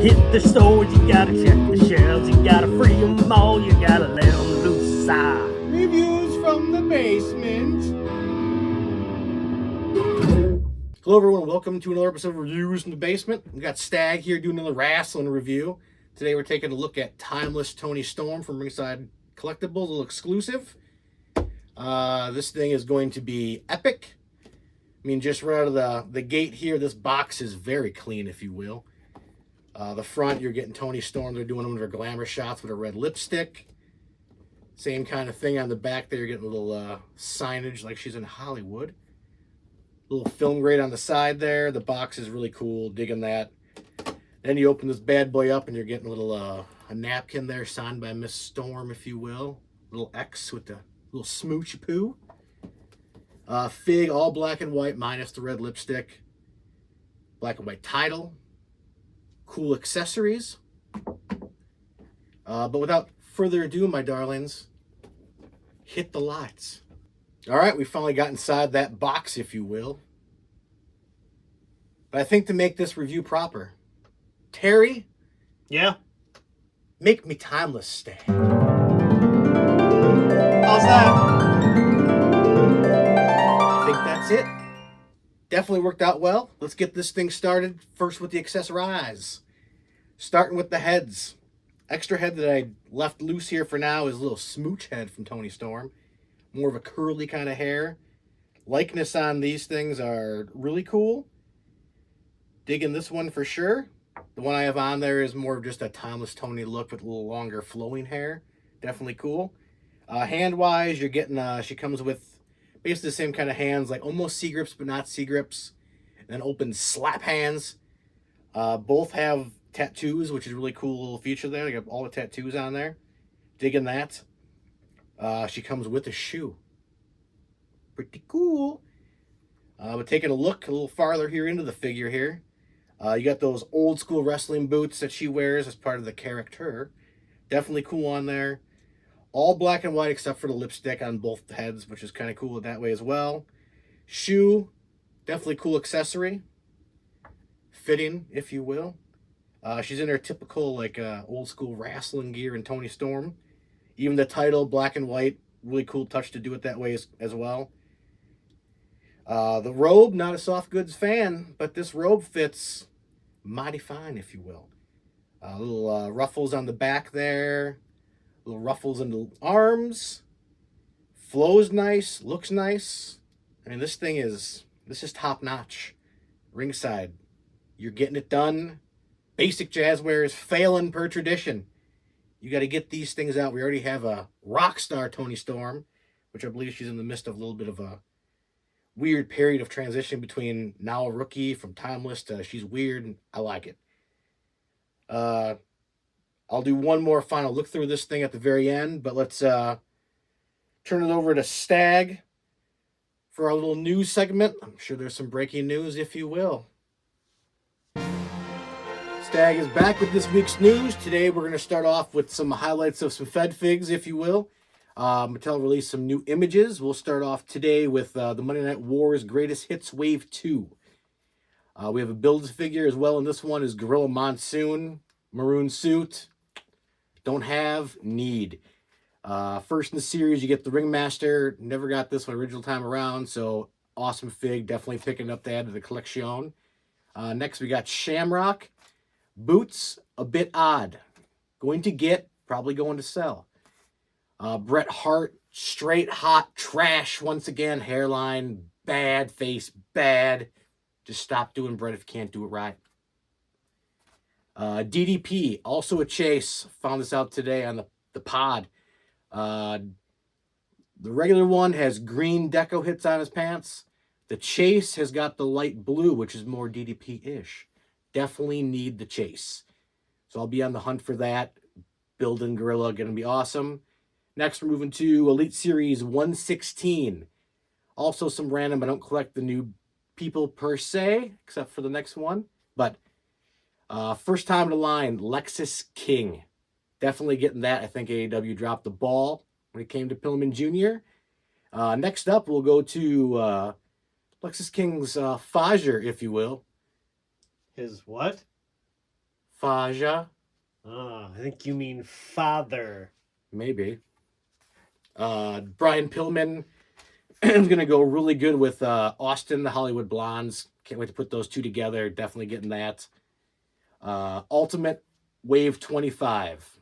hit the stores, you gotta check the shelves, you gotta free them all, you gotta let them loose. Reviews from the basement. Hello everyone, welcome to another episode of Reviews from the Basement. We got Stag here doing another wrestling review. Today we're taking a look at Timeless Toni Storm from Ringside Collectibles, a little exclusive. This thing is going to be epic. I mean, just right out of the gate here, this box is very clean, if you will. The front, you're getting Toni Storm. They're doing them with their glamour shots with a red lipstick. Same kind of thing on the back there. You're getting a little signage like she's in Hollywood. Little film grate on the side there. The box is really cool. Digging that. Then you open this bad boy up and you're getting a little a napkin there signed by Miss Storm, if you will. Little X with the little smoochy poo. Fig, all black and white minus the red lipstick. Black and white title. Cool accessories. But without further ado, my darlings, hit the lights. All right, we finally got inside that box, if you will. But I think to make this review proper, Terry, Yeah? make me timeless, Stag. How's that? I think that's it. Definitely worked out well. Let's get this thing started. First with the accessorize. Starting with the heads. Extra head that I left loose here for now is a little smooch head from Toni Storm. More of a curly kind of hair. Likeness on these things are really cool. Digging this one for sure. The one I have on there is more of just a timeless Toni look with a little longer flowing hair. Definitely cool. Hand-wise, you're getting, she comes with basically the same kind of hands, like almost C-grips, but not C-grips. And then open slap hands. Both have tattoos, which is a really cool little feature there. They got all the tattoos on there. Digging that. She comes with a shoe. Pretty cool. But taking a look a little farther here into the figure here. You got those old school wrestling boots that she wears as part of the character. Definitely cool on there. All black and white except for the lipstick on both heads, which is kind of cool that way as well. Shoe, definitely cool accessory. Fitting, if you will. She's in her typical like old school wrestling gear in Toni Storm. Even the title, black and white, really cool touch to do it that way as well. The robe, not a soft goods fan, but this robe fits mighty fine, if you will. Little ruffles on the back there. Little ruffles in the arms. Flows nice, looks nice. I mean, this is top notch. Ringside, you're getting it done. Basic jazzware is failing per tradition. You got to get these things out. We already have a rock star Toni Storm, which I believe she's in the midst of a little bit of a weird period of transition between now a rookie from Timeless to she's weird, and I like it. I'll do one more final look through this thing at the very end, but let's turn it over to Stag for our little news segment. I'm sure there's some breaking news, if you will. Stag is back with this week's news. Today we're going to start off with some highlights of some Fed Figs, if you will. Mattel released some new images. We'll start off today with the Monday Night Wars Greatest Hits Wave 2. We have a Build figure as well, and this one is Gorilla Monsoon. Maroon suit. Don't have, need. First in the series, you get the Ringmaster. Never got this one original time around, so awesome fig. Definitely picking up to add to the collection. Next, we got Shamrock. Boots, a bit odd. Going to get, probably going to sell. Bret Hart, straight hot trash once again. Hairline, bad. Face, bad. Just stop doing Bret if you can't do it right. DDP, also a chase. Found this out today on the pod. The regular one has green deco hits on his pants. The chase has got the light blue, which is more DDP-ish. Definitely need the chase. So I'll be on the hunt for that. Building Gorilla, going to be awesome. Next, we're moving to Elite Series 116. Also some random, I don't collect the new people per se, except for the next one. But first time to line, Lexus King. Definitely getting that. I think AEW dropped the ball when it came to Pillman Jr. Next up, we'll go to Lexus King's Fajer, if you will. His what? Faja, Ah, I think you mean father. maybe. Brian Pillman is going to go really good with Austin, the Hollywood Blondes. Can't wait to put those two together. Definitely getting that. Ultimate Wave 25.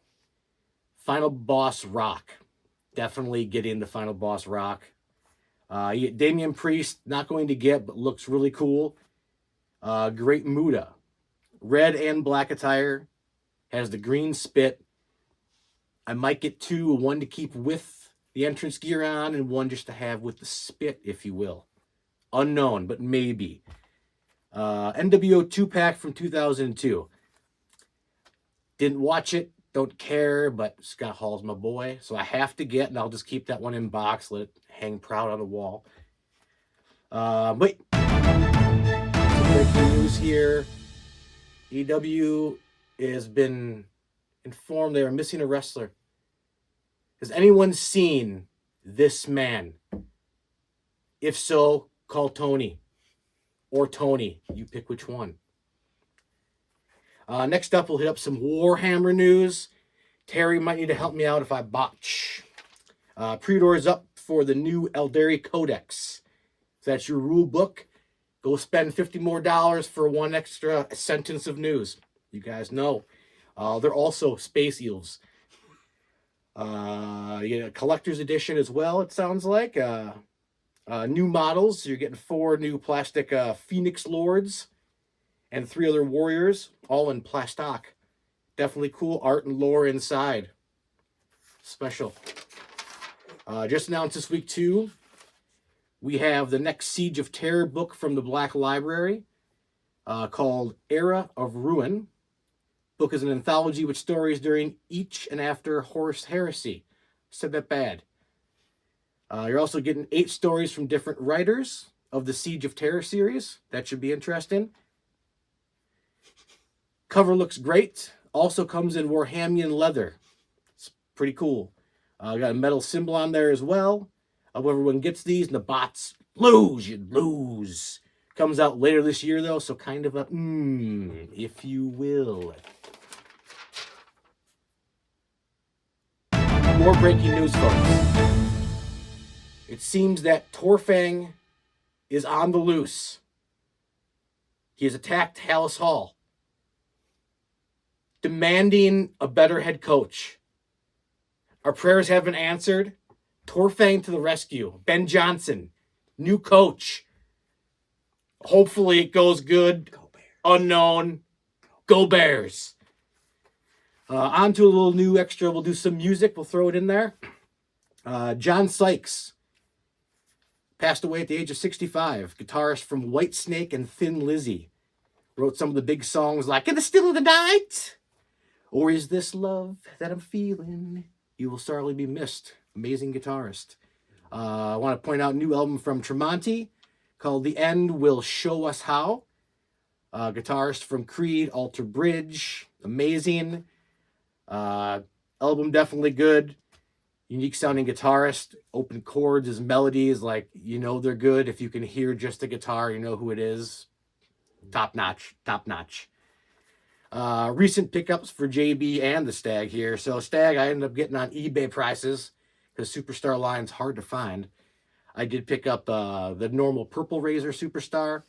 Final Boss Rock. Definitely getting the Final Boss Rock. You get Damian Priest, not going to get, but looks really cool. Great Muda. Red and black attire. Has the green spit. I might get two, one to keep with the entrance gear on and one just to have with the spit, if you will. Unknown, but maybe. NWO 2-pack from 2002. Didn't watch it, don't care, but Scott Hall's my boy, so I have to get, and I'll just keep that one in box, let it hang proud on the wall. Wait. Some breaking news here. EW has been informed they are missing a wrestler. Has anyone seen this man? If so, call Toni. Or Toni. You pick which one. Next up, we'll hit up some Warhammer news. Terry might need to help me out if I botch. Pre-orders up for the new Eldari Codex. So that's your rule book. Go spend $50 more for one extra sentence of news. You guys know. They're also space eels. You get a collector's edition as well, it sounds like. New models. You're getting 4 new plastic Phoenix Lords and 3 other warriors, all in plastic. Definitely cool art and lore inside. Special. Just announced this week, too, we have the next Siege of Terror book from the Black Library called Era of Ruin. Book is an anthology with stories during each and after Horus Heresy. Said that bad. You're also getting 8 stories from different writers of the Siege of Terror series. That should be interesting. Cover looks great. Also comes in Warhammian leather. It's pretty cool. Got a metal symbol on there as well. Everyone gets these, and the bots lose. You lose. Comes out later this year, though, so kind of a if you will. More breaking news, folks. It seems that Torfang is on the loose. He has attacked Hallis Hall, demanding a better head coach. Our prayers have been answered. Torfang to the rescue. Ben Johnson, new coach. Hopefully it goes good. Go Bears. Unknown. Go Bears. On to a little new extra. We'll do some music. We'll throw it in there. John Sykes passed away at the age of 65. Guitarist from Whitesnake and Thin Lizzy. Wrote some of the big songs like In the Still of the Night. Or Is This Love That I'm Feeling? You will sorely be missed. Amazing guitarist. I want to point out a new album from Tremonti called The End Will Show Us How. Guitarist from Creed, Alter Bridge. Amazing. Album definitely good. Unique sounding guitarist. Open chords, his melodies, like, you know they're good. If you can hear just the guitar, you know who it is. Top notch. Top notch. Recent pickups for JB and the Stag here. So Stag, I ended up getting on eBay prices because Superstar line's hard to find. I did pick up the normal Purple Razor Superstar.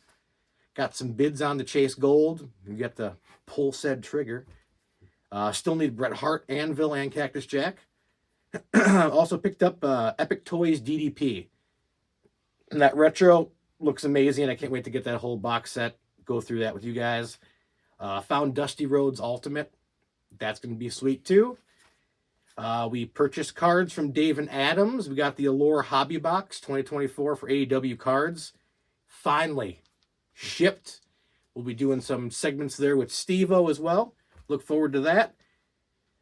Got some bids on the Chase Gold. You get the pull said trigger. Still need Bret Hart, Anvil, and Cactus Jack. Also picked up Epic Toys DDP. And that retro looks amazing. I can't wait to get that whole box set. Go through that with you guys. Found Dusty Rhodes Ultimate. That's going to be sweet too. We purchased cards from Dave and Adams. We got the Allure Hobby Box 2024 for AEW cards. Finally shipped. We'll be doing some segments there with Steve-O as well. Look forward to that.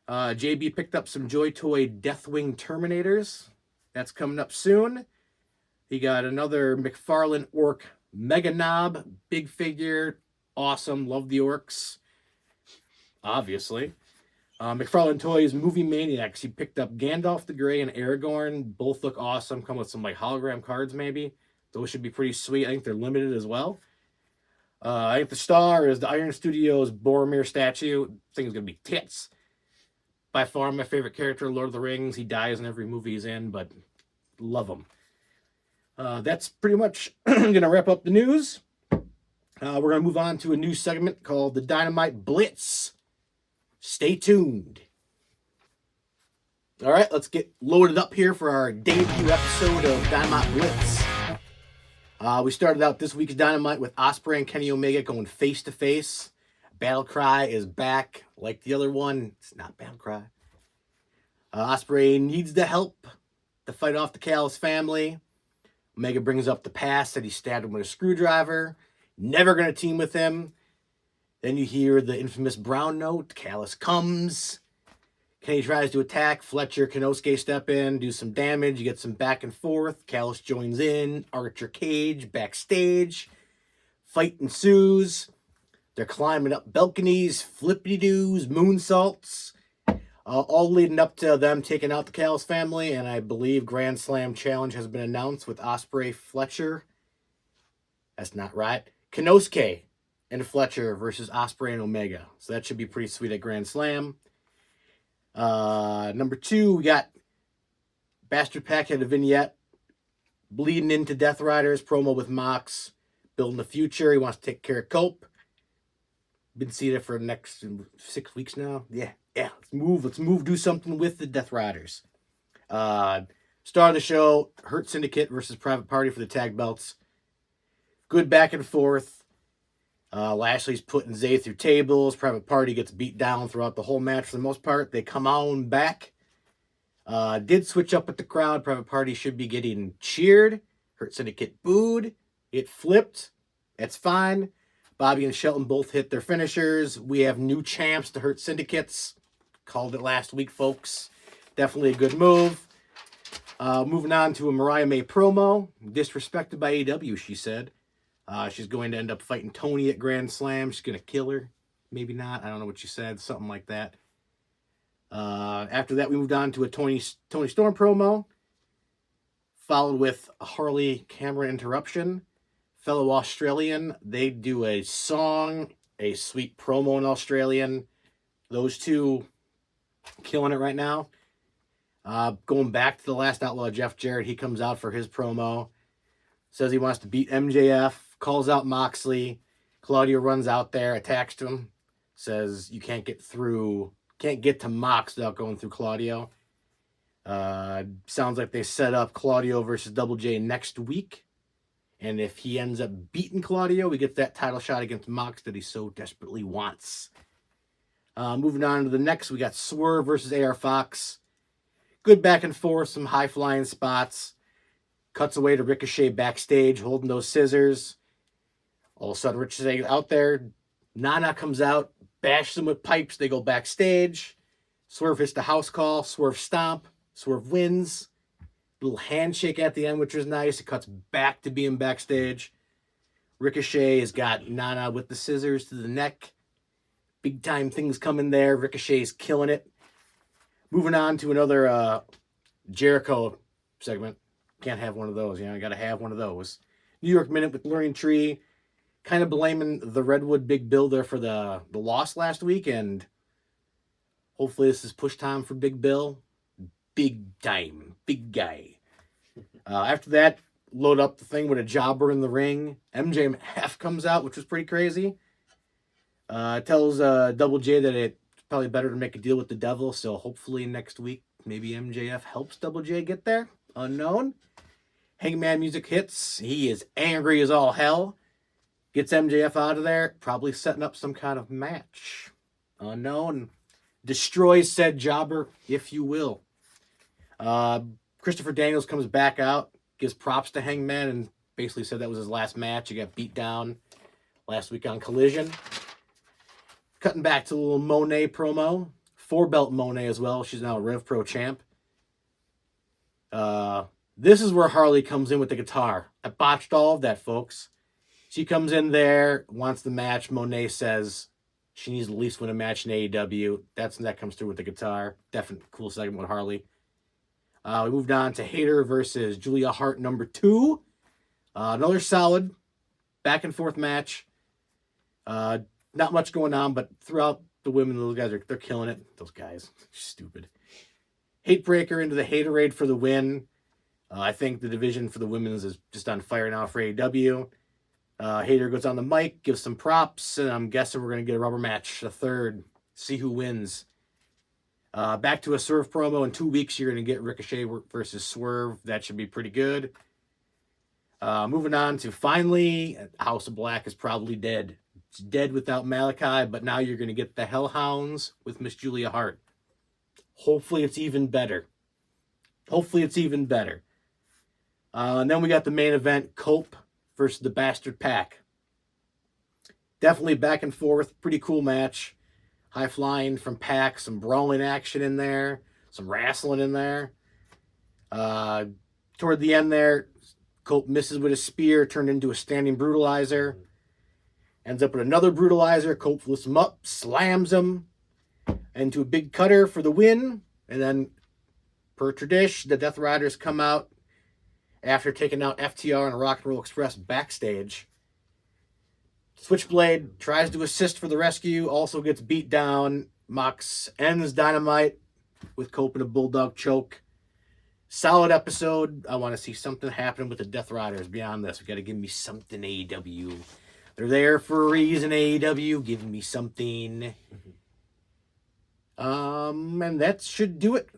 JB picked up some Joy Toy Deathwing Terminators. That's coming up soon. He got another McFarlane Orc Mega Knob. Big figure. Awesome. Love the orcs. Obviously. McFarlane Toys Movie Maniacs. He picked up Gandalf the Grey and Aragorn. Both look awesome. Come with some like hologram cards maybe. Those should be pretty sweet. I think they're limited as well. I think the star is the Iron Studios Boromir statue. Thing's gonna be tits. By far my favorite character in Lord of the Rings. He dies in every movie he's in, but love him. That's pretty much gonna wrap up the news. We're gonna move on to a new segment called the Dynamite Blitz. Stay tuned. All right, let's get loaded up here for our debut episode of Dynamite Blitz. We started out this week's Dynamite with Ospreay and Kenny Omega going face to face. Battle Cry is back, like the other one. It's not Battle Cry. Ospreay needs the help to fight off the Callis family. Omega brings up the past that he stabbed him with a screwdriver. Never going to team with him. Then you hear the infamous brown note. Callis comes. Kenny tries to attack. Fletcher, Kenosuke step in, do some damage. You get some back and forth. Callis joins in. Archer Cage backstage. Fight ensues. They're climbing up balconies, flippity-doos, moonsaults. All leading up to them taking out the Callis family. And I believe Grand Slam Challenge has been announced with Ospreay, Fletcher. That's not right. Kenosuke and Fletcher versus Ospreay and Omega. So that should be pretty sweet at Grand Slam. Number 2, we got Bastard Pack had a vignette bleeding into Death Riders promo with Mox, building the future. He wants to take care of Cope. Been seeing it for the next 6 weeks now. Yeah. Let's move. Do something with the Death Riders. Star of the show: Hurt Syndicate versus Private Party for the tag belts. Good back and forth. Lashley's putting Zay through tables. Private Party gets beat down throughout the whole match for the most part. They come on back. Did switch up with the crowd. Private Party should be getting cheered. Hurt Syndicate booed. It flipped. That's fine. Bobby and Shelton both hit their finishers. We have new champs to Hurt Syndicates. Called it last week, folks. Definitely a good move. Moving on to a Mariah May promo. Disrespected by AEW, she said. She's going to end up fighting Toni at Grand Slam. She's going to kill her. Maybe not. I don't know what she said. Something like that. After that, we moved on to a Toni Storm promo. Followed with a Harley camera interruption. Fellow Australian. They do a song. A sweet promo in Australian. Those two killing it right now. Going back to the last Outlaw, Jeff Jarrett. He comes out for his promo. Says he wants to beat MJF. Calls out Moxley. Claudio runs out there, attacks him. Says you can't get to Mox without going through Claudio. Sounds like they set up Claudio versus Double J next week. And if he ends up beating Claudio, we get that title shot against Mox that he so desperately wants. Moving on to the next, we got Swerve versus AR Fox. Good back and forth, some high-flying spots. Cuts away to Ricochet backstage, holding those scissors. All of a sudden, Ricochet out there. Nana comes out, bashes him with pipes. They go backstage. Swerve hits the house call. Swerve stomp. Swerve wins. Little handshake at the end, which was nice. It cuts back to being backstage. Ricochet has got Nana with the scissors to the neck. Big time things coming there. Ricochet's killing it. Moving on to another Jericho segment. Can't have one of those, I got to have one of those. New York Minute with Learning Tree. Kind of blaming the Redwood Big Bill there for the loss last week. And hopefully this is push time for Big Bill. Big time. Big guy. After that, load up the thing with a jobber in the ring. MJF comes out, which was pretty crazy. Tells Double J that it's probably better to make a deal with the devil. So hopefully next week, maybe MJF helps Double J get there. Unknown. Hangman music hits. He is angry as all hell. Gets MJF out of there. Probably setting up some kind of match. Unknown. Destroys said jobber, if you will. Christopher Daniels comes back out. Gives props to Hangman and basically said that was his last match. He got beat down last week on Collision. Cutting back to a little Monet promo. 4-belt Monet as well. She's now a Rev Pro champ. This is where Harley comes in with the guitar. I botched all of that, folks. She comes in there, wants the match. Monet says she needs to at least win a match in AEW. That comes through with the guitar. Definitely cool segment with Harley. We moved on to Hayter versus Julia Hart number 2. Another solid back and forth match. Not much going on, but throughout the women, those guys they're killing it. Those guys, stupid. Hatebreaker into the Haterade for the win. I think the division for the women's is just on fire now for AEW. Hater goes on the mic, gives some props, and I'm guessing we're going to get a rubber match, a third. See who wins. Back to a Swerve promo. In 2 weeks, you're going to get Ricochet versus Swerve. That should be pretty good. Moving on to finally, House of Black is probably dead. It's dead without Malachi, but now you're going to get the Hellhounds with Miss Julia Hart. Hopefully it's even better. And then we got the main event, Cope versus the Bastard Pack. Definitely back and forth. Pretty cool match. High flying from Pack. Some brawling action in there. Some wrestling in there. Toward the end there, Cope misses with a spear, turned into a standing brutalizer. Ends up with another brutalizer. Cope lifts him up, slams him into a big cutter for the win. And then, per tradition, the Death Riders come out after taking out FTR and Rock and Roll Express backstage. Switchblade tries to assist for the rescue, also gets beat down. Mox ends Dynamite with Cope in a Bulldog choke. Solid episode. I want to see something happen with the Death Riders beyond this. We got to give me something, AEW. They're there for a reason, AEW. Give me something. And that should do it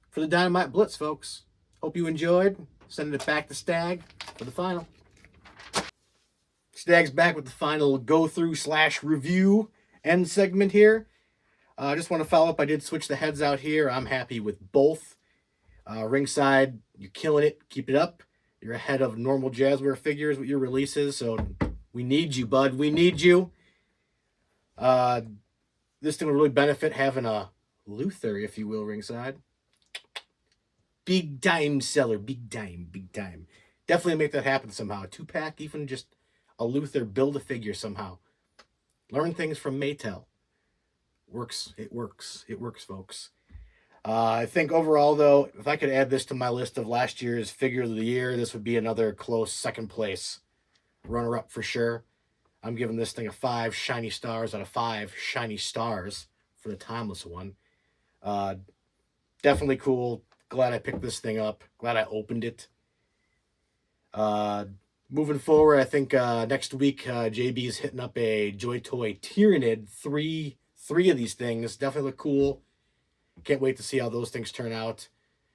for the Dynamite Blitz, folks. Hope you enjoyed. Sending it back to Stag for the final. Stag's back with the final go-through/review end segment here. I just want to follow up. I did switch the heads out here. I'm happy with both. Ringside, you're killing it. Keep it up. You're ahead of normal Jazzware figures with your releases, so we need you, bud. We need you. This thing will really benefit having a Luther, if you will, ringside. Big time seller. Big time. Definitely make that happen somehow. A 2-pack, even just a Luther, build a figure somehow. Learn things from Maytel. Works. It works, folks. I think overall, though, if I could add this to my list of last year's figure of the year, this would be another close second place runner-up for sure. I'm giving this thing a 5 shiny stars out of 5 shiny stars for the timeless one. Definitely cool. Glad I picked this thing up. Glad I opened it. Moving forward, I think next week JB is hitting up a Joy Toy Tyranid. Three of these things definitely look cool. Can't wait to see how those things turn out.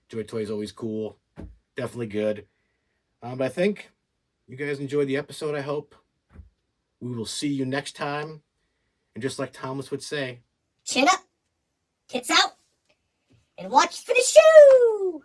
Joy Toy is always cool. Definitely good. But I think you guys enjoyed the episode, I hope. We will see you next time. And just like Thomas would say, chin up, tits out, and watch for the shoe!